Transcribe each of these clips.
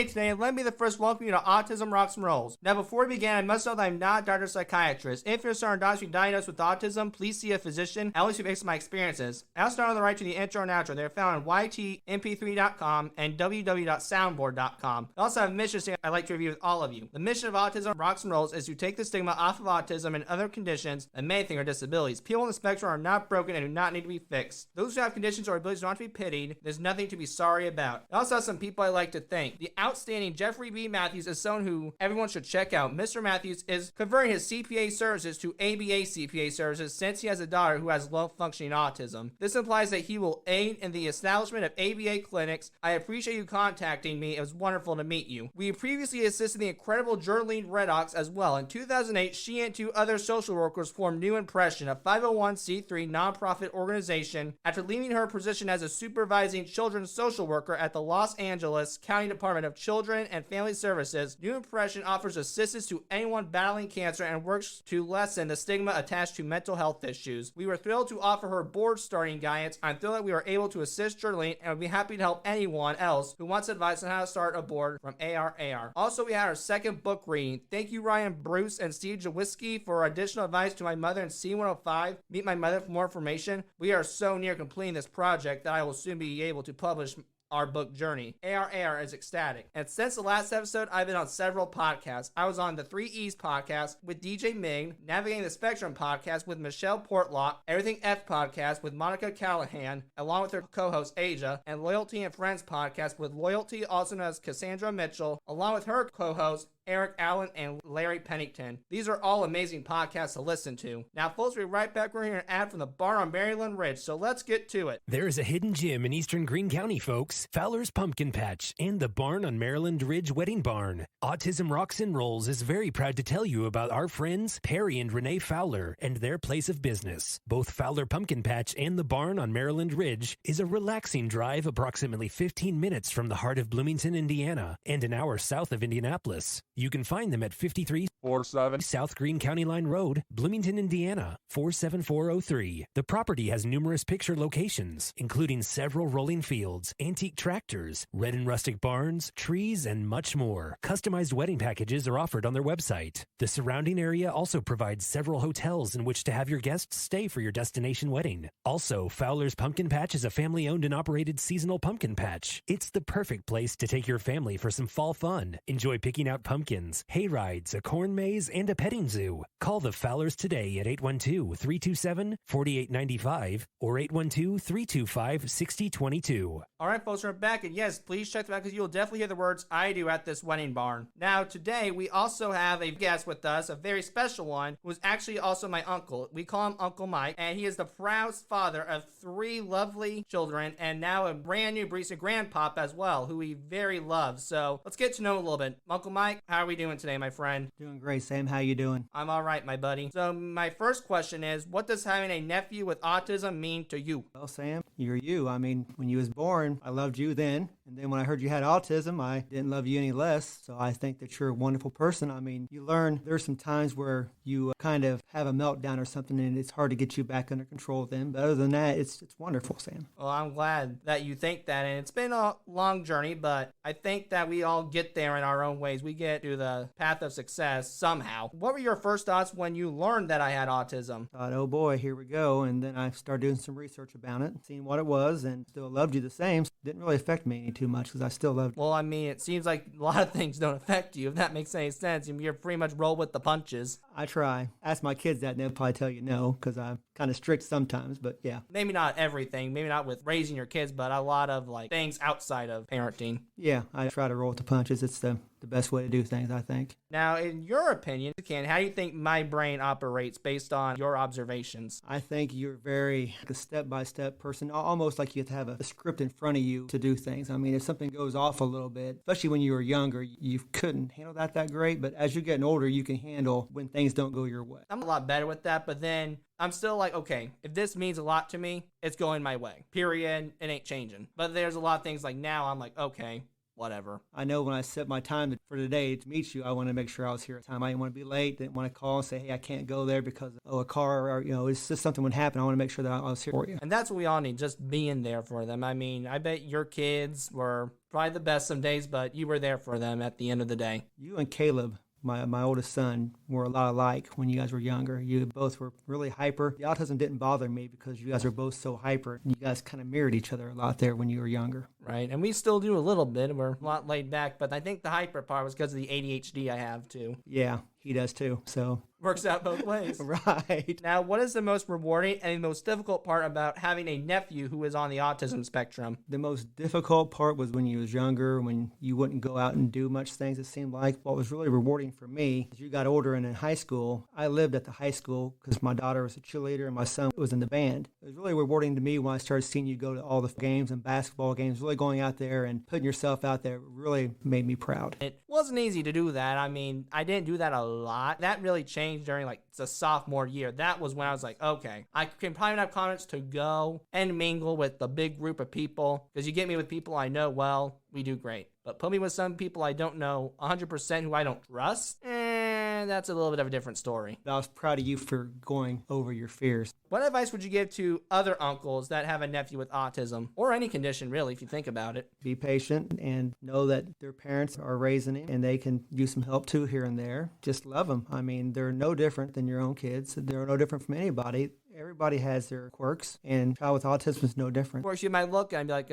today, and let me the first welcome you to Autism Rocks and Rolls. Now, before we begin, I must note that I'm not a doctor or psychiatrist. If you're starting to be diagnosed with autism, please see a physician, at least based on my experiences. I also start on the right to the intro and outro. They're found on ytmp3.com and www.soundboard.com. I also have missions here I'd like to review with all of you. The mission of Autism Rocks and Rolls is to take the stigma off of autism and other conditions that many think are disabilities. People on the spectrum are not broken and do not need to be fixed. Those who have conditions or abilities don't have to be pitied. There's nothing to be sorry about. I also have some people I like to thank. The outstanding Jeffrey B. Matthews is someone who everyone should check out. Mr. Matthews is converting his CPA services to ABA CPA services since he has a daughter who has low-functioning autism. This implies that he will aid in the establishment of ABA clinics. I appreciate you contacting me. It was wonderful to meet you. We previously assisted the incredible Jolene Redox as well. In 2008, she and two other social workers formed New Impression, a 501c3 nonprofit organization. After leaving her position as a supervising children's social worker at the Los Angeles County Department of Children and Family Services, New Impression offers assistance to anyone battling cancer and works to lessen the stigma attached to mental health issues. We were thrilled to offer her board starting guidance. I'm thrilled that we were able to assist Jolene and would be happy to help anyone else who wants advice on how to start a board from ARAR. Also, we had our second book reading. Thank you, Ryan Bruce and Steve Jawiski, for additional advice to my mother in C105. Meet my mother for more information. We are so near completing this project that I will soon be able to publish our book journey. ARAR is ecstatic. And since the last episode, I've been on several podcasts. I was on the 3E's podcast with DJ Ming, Navigating the Spectrum podcast with Michelle Portlock, Everything F podcast with Monica Callahan, along with her co-host Asia, and Loyalty and Friends podcast with Loyalty, also known as Cassandra Mitchell, along with her co-host Eric Allen, and Larry Pennington. These are all amazing podcasts to listen to. Now, folks, we'll be right back. We're hearing an ad from the Barn on Maryland Ridge, so let's get to it. There is a hidden gem in eastern Greene County, folks. Fowler's Pumpkin Patch and the Barn on Maryland Ridge Wedding Barn. Autism Rocks and Rolls is very proud to tell you about our friends Perry and Renee Fowler and their place of business. Both Fowler Pumpkin Patch and the Barn on Maryland Ridge is a relaxing drive approximately 15 minutes from the heart of Bloomington, Indiana, and an hour south of Indianapolis. You can find them at 5347 South Greene County Line Road, Bloomington, Indiana, 47403. The property has numerous picture locations, including several rolling fields, antique tractors, red and rustic barns, trees, and much more. Customized wedding packages are offered on their website. The surrounding area also provides several hotels in which to have your guests stay for your destination wedding. Also, Fowler's Pumpkin Patch is a family-owned and operated seasonal pumpkin patch. It's the perfect place to take your family for some fall fun. Enjoy picking out pumpkins, hay rides, a corn maze, and a petting zoo. Call the Fowlers today at 812-327-4895 or 812-325-6022. All right, folks, we're back, and yes, please check them out because you'll definitely hear the words I do at this wedding barn. Now, today, we also have a guest with us, a very special one, who is actually also my uncle. We call him Uncle Mike, and he is the proud father of 3 lovely children, and now a brand new recent grandpop as well, who he very loves. So, let's get to know him a little bit. Uncle Mike, how are we doing today, my friend? Doing great, Sam. How you doing? I'm all right, my buddy. So, my first question is, what does having a nephew with autism mean to you? Well, Sam, you're you. I mean, when you was born, I loved you then. And then when I heard you had autism, I didn't love you any less. So I think that you're a wonderful person. I mean, you learn there's some times where you kind of have a meltdown or something, and it's hard to get you back under control then. But other than that, it's wonderful, Sam. Well, I'm glad that you think that. And it's been a long journey, but I think that we all get there in our own ways. We get to the path of success somehow. What were your first thoughts when you learned that I had autism? Thought, oh boy, here we go. And then I started doing some research about it, seeing what it was, and still loved you the same. Didn't really affect me any too much because I still loved you. Well, I mean, it seems like a lot of things don't affect you, if that makes any sense. You're pretty much roll with the punches. I try. Ask my kids that, and they'll probably tell you no, because I'm kind of strict sometimes, but yeah. Maybe not everything, maybe not with raising your kids, but a lot of like things outside of parenting. Yeah, I try to roll with the punches. It's the best way to do things, I think. Now, in your opinion, Ken, how do you think my brain operates based on your observations? I think you're very like a step-by-step person, almost like you have to have a script in front of you to do things. I mean, if something goes off a little bit, especially when you were younger, you couldn't handle that great, but as you're getting older, you can handle when things don't go your way. I'm a lot better with that, but then I'm still like, okay, if this means a lot to me, it's going my way. Period. It ain't changing. But there's a lot of things like now I'm like, okay, whatever. I know when I set my time for today to meet you, I want to make sure I was here at time. I didn't want to be late. Didn't want to call and say, hey, I can't go there because a car or it's just something would happen. I want to make sure that I was here for you. And that's what we all need, just being there for them. I mean, I bet your kids were probably the best some days, but you were there for them at the end of the day. You and Caleb, my oldest son, were a lot alike when you guys were younger. You both were really hyper. The autism didn't bother me because you guys are both so hyper. You guys kind of mirrored each other a lot there when you were younger. Right, and we still do a little bit. We're a lot laid back, but I think the hyper part was because of the ADHD I have, too. Yeah, he does, too, so... Works out both ways. Right. Now, what is the most rewarding and the most difficult part about having a nephew who is on the autism spectrum? The most difficult part was when you was younger, when you wouldn't go out and do much things, it seemed like. What was really rewarding for me, as you got older and in high school, I lived at the high school because my daughter was a cheerleader and my son was in the band. It was really rewarding to me when I started seeing you go to all the games and basketball games, really going out there and putting yourself out there really made me proud. It wasn't easy to do that. I mean, I didn't do that a lot. That really changed during like the sophomore year. That was when I was like, okay, I can probably have confidence to go and mingle with the big group of people, because you get me with people I know well, we do great. But put me with some people I don't know 100% who I don't trust, that's a little bit of a different story. I was proud of you for going over your fears. What advice would you give to other uncles that have a nephew with autism, or any condition really, if you think about it? Be patient and know that their parents are raising him and they can use some help too here and there. Just love them. I mean, they're no different than your own kids. They're no different from anybody. Everybody has their quirks, and a child with autism is no different. Of course, you might look and be like,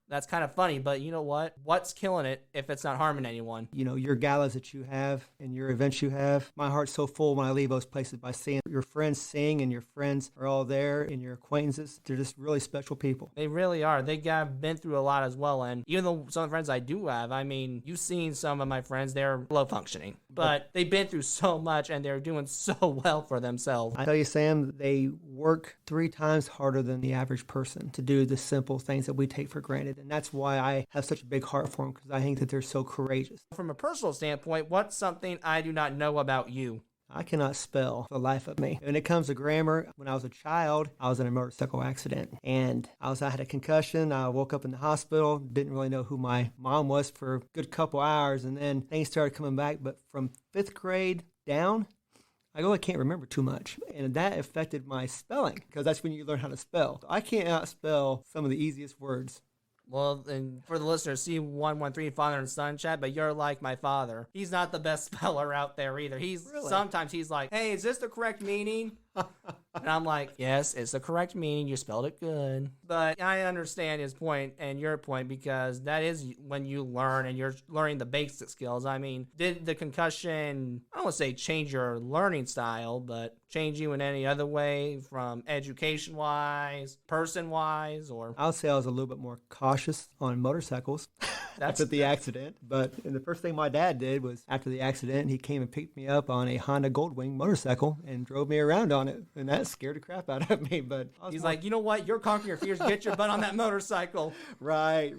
that's kind of funny, but you know what? What's killing it if it's not harming anyone? You know, your galas that you have and your events you have, my heart's so full when I leave those places by seeing your friends sing and your friends are all there and your acquaintances. They're just really special people. They really are. They have been through a lot as well, and even though some of the friends I do have, I mean, you've seen some of my friends, they're low functioning, but they've been through so much and they're doing so well for themselves. I tell you, Sam, they work 3 times harder than the average person to do the simple things that we take for granted. And that's why I have such a big heart for them, because I think that they're so courageous. From a personal standpoint, what's something I do not know about you? I cannot spell for the life of me. When it comes to grammar, when I was a child, I was in a motorcycle accident. And I had a concussion. I woke up in the hospital, didn't really know who my mom was for a good couple hours. And then things started coming back. But from 5th grade down, I really can't remember too much. And that affected my spelling, because that's when you learn how to spell. I can't spell some of the easiest words. Well, and for the listeners, C113 father and son chat, but you're like my father. He's not the best speller out there either. Sometimes he's like, hey, is this the correct meaning? And I'm like, yes, it's the correct meaning. You spelled it good. But I understand his point and your point, because that is when you learn and you're learning the basic skills. I mean, did the concussion, I don't want to say change your learning style, but change you in any other way, from education-wise, person-wise, or? I'll say I was a little bit more cautious on motorcycles after the accident. But the first thing my dad did was, after the accident, he came and picked me up on a Honda Goldwing motorcycle and drove me around on it. And that scared the crap out of me. But he's like, you know what? You're conquering your fears. Get your butt on that motorcycle. Right.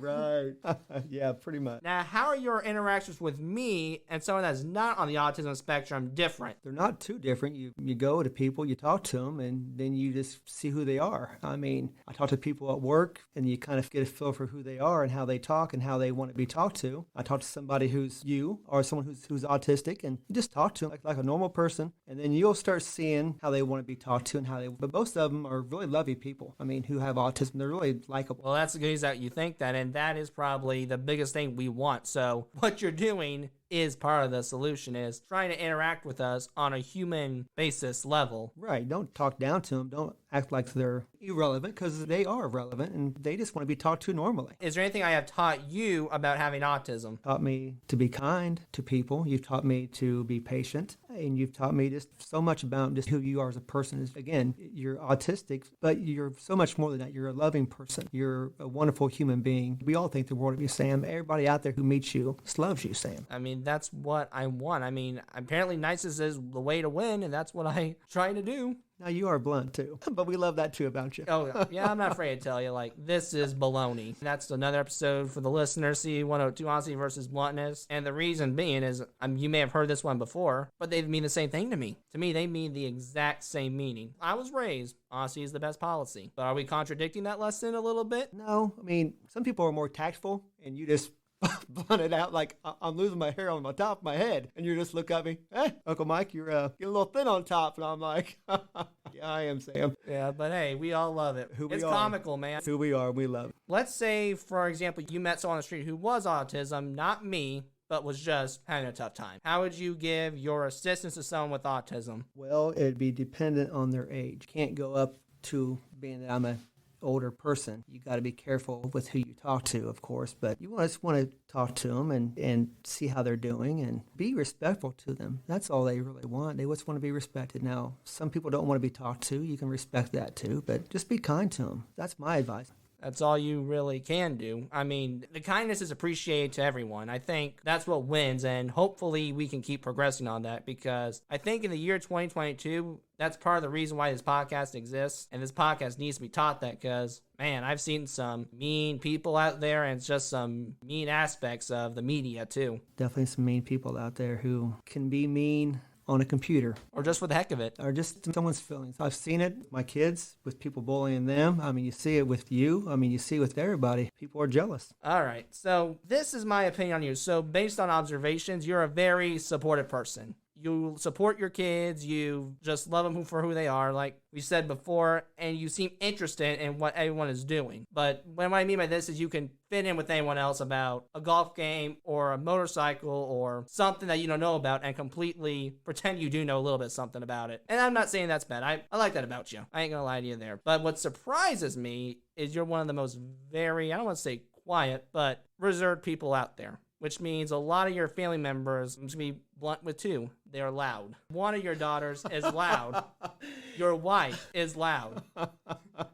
Yeah, pretty much. Now, how are your interactions with me and someone that's not on the autism spectrum different? They're not too different. You go to people, you talk to them, and then you just see who they are. I mean, I talk to people at work, and you kind of get a feel for who they are and how they talk and how they want to be talked to. I talk to somebody who's you or someone who's autistic, and you just talk to them like a normal person, and then you'll start seeing how they want to be talked to and how they. But most of them are really lovely people. I mean, who have autism. They're really likable. Well, that's the good news that you think that, and that is probably the biggest thing we want. So what you're doing is part of the solution, is trying to interact with us on a human basis level. Right. Don't talk down to them. Don't act like they're irrelevant, because they are relevant and they just want to be talked to normally. Is there anything I have taught you about having autism? Taught me to be kind to people. You've taught me to be patient, and you've taught me just so much about just who you are as a person. Again, you're autistic, but you're so much more than that. You're a loving person. You're a wonderful human being. We all think the world of you, Sam. Everybody out there who meets you just loves you, Sam. I mean, that's what I want. I mean, apparently niceness is the way to win, and that's what I try to do. Now, you are blunt, too, but we love that, too, about you. Oh, yeah, I'm not afraid to tell you, like, this is baloney. That's another episode for the listeners, C102, Honesty versus Bluntness. And the reason being is, you may have heard this one before, but they mean the same thing to me. To me, they mean the exact same meaning. I was raised, honesty is the best policy. But are we contradicting that lesson a little bit? No, I mean, some people are more tactful, and you just blunted out like I'm losing my hair on my top of my head. And you just look at me, hey, Uncle Mike, you're getting a little thin on top. And I'm like, yeah, I am, Sam. Yeah, but hey, we all love it. It's comical, man. It's who we are. We love it. Let's say, for example, you met someone on the street who was autism, not me, but was just having a tough time. How would you give your assistance to someone with autism? Well, it'd be dependent on their age. Can't go up to being that I'm a older person. You got to be careful with who you talk to, of course, but you just want to talk to them and see how they're doing and be respectful to them. That's all they really want. They just want to be respected. Now, some people don't want to be talked to. You can respect that too, but just be kind to them. That's my advice. That's all you really can do. I mean, the kindness is appreciated to everyone. I think that's what wins, and hopefully we can keep progressing on that, because I think in the year 2022, that's part of the reason why this podcast exists, and this podcast needs to be taught that, because, man, I've seen some mean people out there, and it's just some mean aspects of the media, too. Definitely some mean people out there who can be mean on a computer. Or just for the heck of it. Or just someone's feelings. I've seen it with my kids, with people bullying them. I mean, you see it with you. I mean, you see it with everybody. People are jealous. All right. So this is my opinion on you. So based on observations, you're a very supportive person. You support your kids. You just love them for who they are, like we said before, and you seem interested in what everyone is doing. But what I mean by this is you can fit in with anyone else about a golf game or a motorcycle or something that you don't know about and completely pretend you do know a little bit something about it. And I'm not saying that's bad. I like that about you. I ain't gonna lie to you there. But what surprises me is you're one of the most very, I don't want to say quiet, but reserved people out there. Which means a lot of your family members, I'm just going to be blunt with two, they're loud. One of your daughters is loud. Your wife is loud.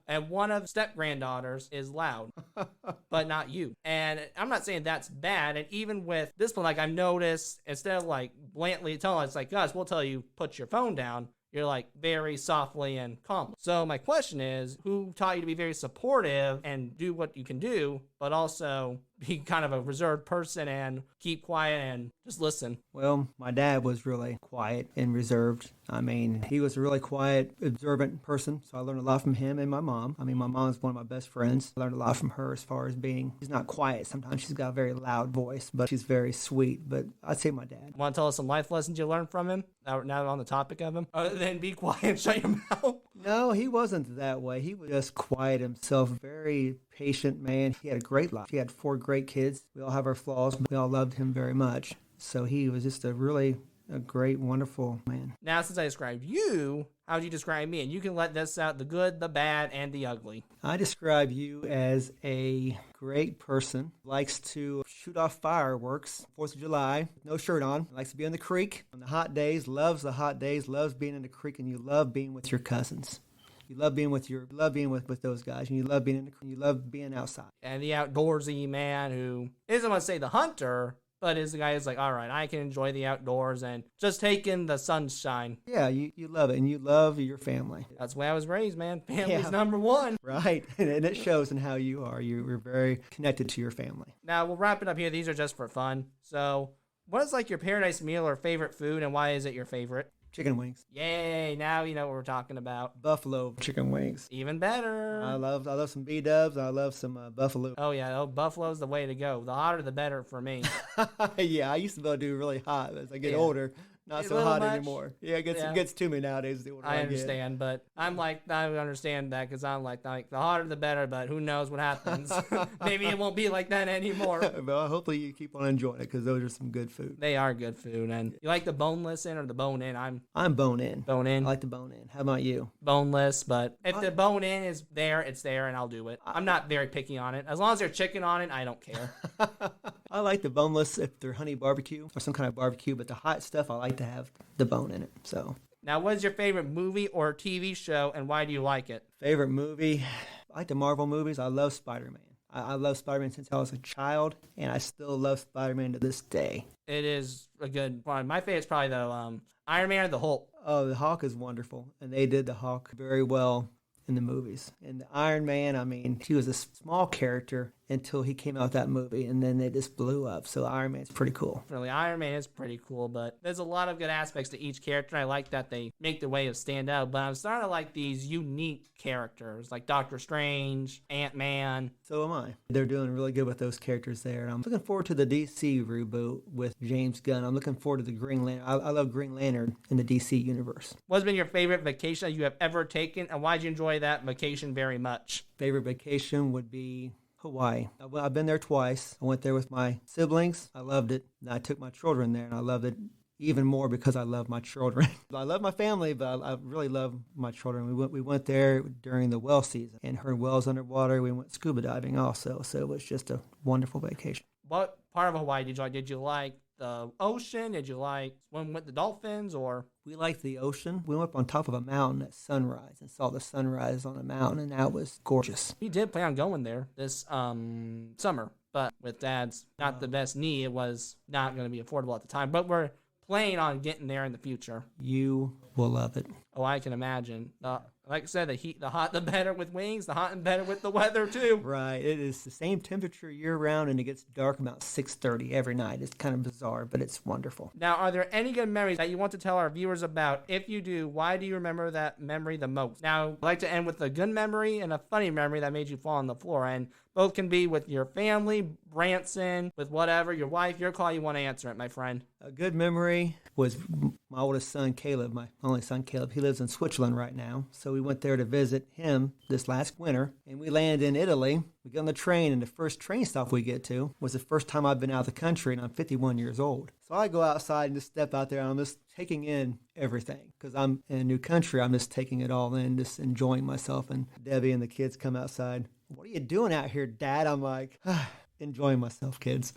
And one of step-granddaughters is loud. But not you. And I'm not saying that's bad. And even with this one, like I've noticed, instead of like blatantly telling us, like, guys, we'll tell you, put your phone down. You're like very softly and calm. So my question is, who taught you to be very supportive and do what you can do, but also be kind of a reserved person and keep quiet and just listen? Well, my dad was really quiet and reserved. I mean, he was a really quiet, observant person, so I learned a lot from him and my mom. I mean, my mom's one of my best friends. I learned a lot from her as far as she's not quiet. Sometimes she's got a very loud voice, but she's very sweet. But I'd say my dad. Want to tell us some life lessons you learned from him? Now on the topic of him? Other than be quiet and shut your mouth? No, he wasn't that way. He was just quiet himself, very patient man. He had a great life. He had 4 great kids. We all have our flaws, but we all loved him very much. So he was just a great, wonderful man. Now, since I described you, how would you describe me? And you can let this out, the good, the bad, and the ugly. I describe you as a great person, likes to shoot off fireworks, 4th of July, no shirt on, likes to be on the creek on the hot days, loves the hot days, loves being in the creek, and you love being with your cousins. You love being with with those guys, and you love being you love being outside. And the outdoorsy man who isn't going to say the hunter, but is the guy who's like, all right, I can enjoy the outdoors and just take in the sunshine. Yeah, you love it, and you love your family. That's the way I was raised, man. Family's number one. Right, and it shows in how you are. You're very connected to your family. Now, we'll wrap it up here. These are just for fun. So, what is like your paradise meal or favorite food, and why is it your favorite? Chicken wings. Yay, now you know what we're talking about. Buffalo chicken wings. Even better. I love some B-dubs. I love some buffalo. Oh, yeah, buffalo's the way to go. The hotter, the better for me. Yeah, I used to be able to do really hot as I get older. Not so hot anymore. Yeah, it gets to me nowadays. I understand, but I understand that because I'm like the hotter the better, but who knows what happens. Maybe it won't be like that anymore. Well, hopefully you keep on enjoying it because those are some good food. They are good food. And you like the boneless in or the bone in? I'm bone in. Bone in? I like the bone in. How about you? Boneless, but if the bone in is there, it's there, and I'll do it. I'm not very picky on it. As long as there's chicken on it, I don't care. I like the boneless if they're honey barbecue or some kind of barbecue, but the hot stuff I like to have the bone in it. So now, what is your favorite movie or TV show, and why do you like it? Favorite movie? I like the Marvel movies. I love Spider-Man. I love Spider-Man since I was a child, and I still love Spider-Man to this day. It is a good one. My favorite's probably the Iron Man or the Hulk. Oh, the Hulk is wonderful, and they did the Hulk very well in the movies. And the Iron Man, I mean, he was a small character until he came out with that movie, and then they just blew up. So Iron Man's pretty cool. Really, Iron Man is pretty cool, but there's a lot of good aspects to each character. I like that they make their way to stand out, but I'm starting to like these unique characters, like Doctor Strange, Ant-Man. So am I. They're doing really good with those characters there. And I'm looking forward to the DC reboot with James Gunn. I'm looking forward to the Green Lantern. I love Green Lantern in the DC universe. What's been your favorite vacation that you have ever taken, and why did you enjoy that vacation very much? Favorite vacation would be Hawaii. I've been there twice. I went there with my siblings. I loved it. And I took my children there, and I loved it even more because I love my children. I love my family, but I really love my children. We went there during the whale season and heard whales underwater. We went scuba diving also, so it was just a wonderful vacation. What part of Hawaii did you like? Did you like the ocean? Did you like swim with the dolphins? Or we liked the ocean. We went up on top of a mountain at sunrise and saw the sunrise on the mountain, and that was gorgeous. We did plan on going there this summer, but with Dad's not the best knee, it was not going to be affordable at the time. But we're planning on getting there in the future. You will love it. Oh, I can imagine. Like I said, the heat, the hot, the better with wings, the hot and better with the weather too. Right. It is the same temperature year round, and it gets dark about 6:30 every night. It's kind of bizarre, but it's wonderful. Now, are there any good memories that you want to tell our viewers about? If you do, why do you remember that memory the most? Now, I'd like to end with a good memory and a funny memory that made you fall on the floor, and both can be with your family, Branson, with whatever, your wife, your call, you want to answer it, my friend. A good memory was my oldest son, Caleb, my only son, Caleb. He lives in Switzerland right now, so we went there to visit him this last winter, and we landed in Italy. We got on the train, and the first train stop we get to was the first time I've been out of the country, and I'm 51 years old. So I go outside and just step out there, and I'm just taking in everything. Because I'm in a new country, I'm just taking it all in, just enjoying myself. And Debbie and the kids come outside. What are you doing out here, Dad? I'm like, enjoying myself, kids.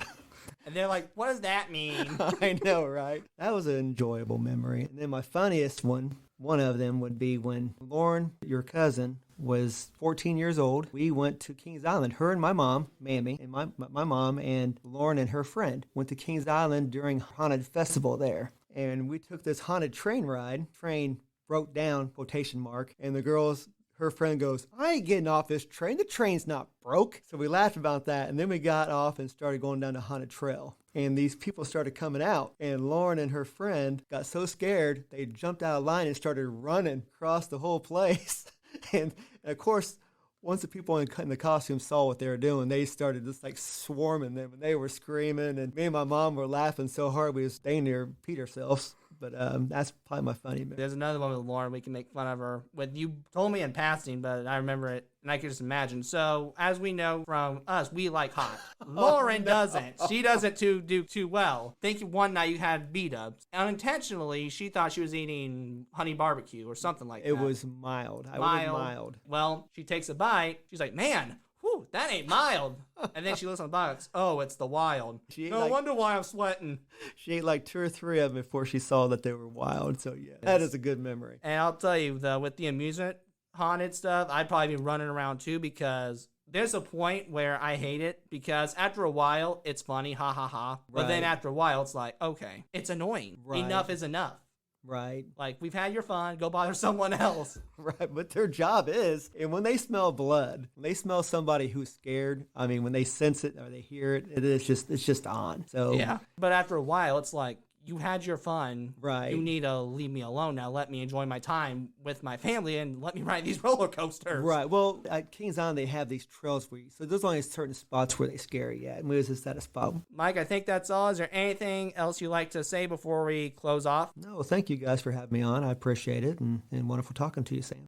And they're like, what does that mean? I know, right? That was an enjoyable memory. And then my funniest one of them would be when Lauren, your cousin, was 14 years old. We went to Kings Island. Her and my mom, Mammy, and my mom and Lauren and her friend went to Kings Island during Haunted Festival there. And we took this haunted train ride. Train broke down, quotation mark, and the girls, her friend goes, I ain't getting off this train. The train's not broke. So we laughed about that. And then we got off and started going down the haunted trail. And these people started coming out. And Lauren and her friend got so scared, they jumped out of line and started running across the whole place. and of course, once the people in the costume saw what they were doing, they started just like swarming them. And they were screaming. And me and my mom were laughing so hard we was dang near peed ourselves. But that's probably my funny memory. There's another one with Lauren. We can make fun of her. With you told me in passing, but I remember it, and I can just imagine. So, as we know from us, we like hot. Lauren doesn't. She doesn't do too well. I think one night you had B-dubs. Unintentionally, she thought she was eating honey barbecue or something like that. It was mild. I was mild. Well, she takes a bite. She's like, man, whew, that ain't mild. And then she looks on the box. Oh, it's the wild. No wonder why I'm sweating. She ate like 2 or 3 of them before she saw that they were wild. So, yeah, that is a good memory. And I'll tell you, with the amusement haunted stuff, I'd probably be running around too, because there's a point where I hate it, because after a while, it's funny, ha ha ha. But then after a while, it's like, okay, it's annoying. Right. Enough is enough. Right. Like, we've had your fun, go bother someone else. Right, but their job is, and when they smell blood, when they smell somebody who's scared, I mean, when they sense it or they hear it, it's just on. So yeah. But after a while, it's like, you had your fun. Right. You need to leave me alone now. Let me enjoy my time with my family and let me ride these roller coasters. Right. Well, at Kings Island, they have these trails so there's only certain spots where they scare you at. And we was just at a spot. Mike, I think that's all. Is there anything else you'd like to say before we close off? No, thank you guys for having me on. I appreciate it, and wonderful talking to you, Sam.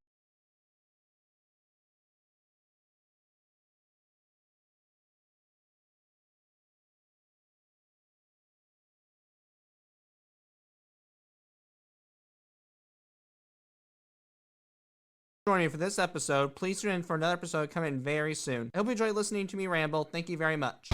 Joining me for this episode. Please tune in for another episode coming very soon. I hope you enjoyed listening to me ramble. Thank you very much.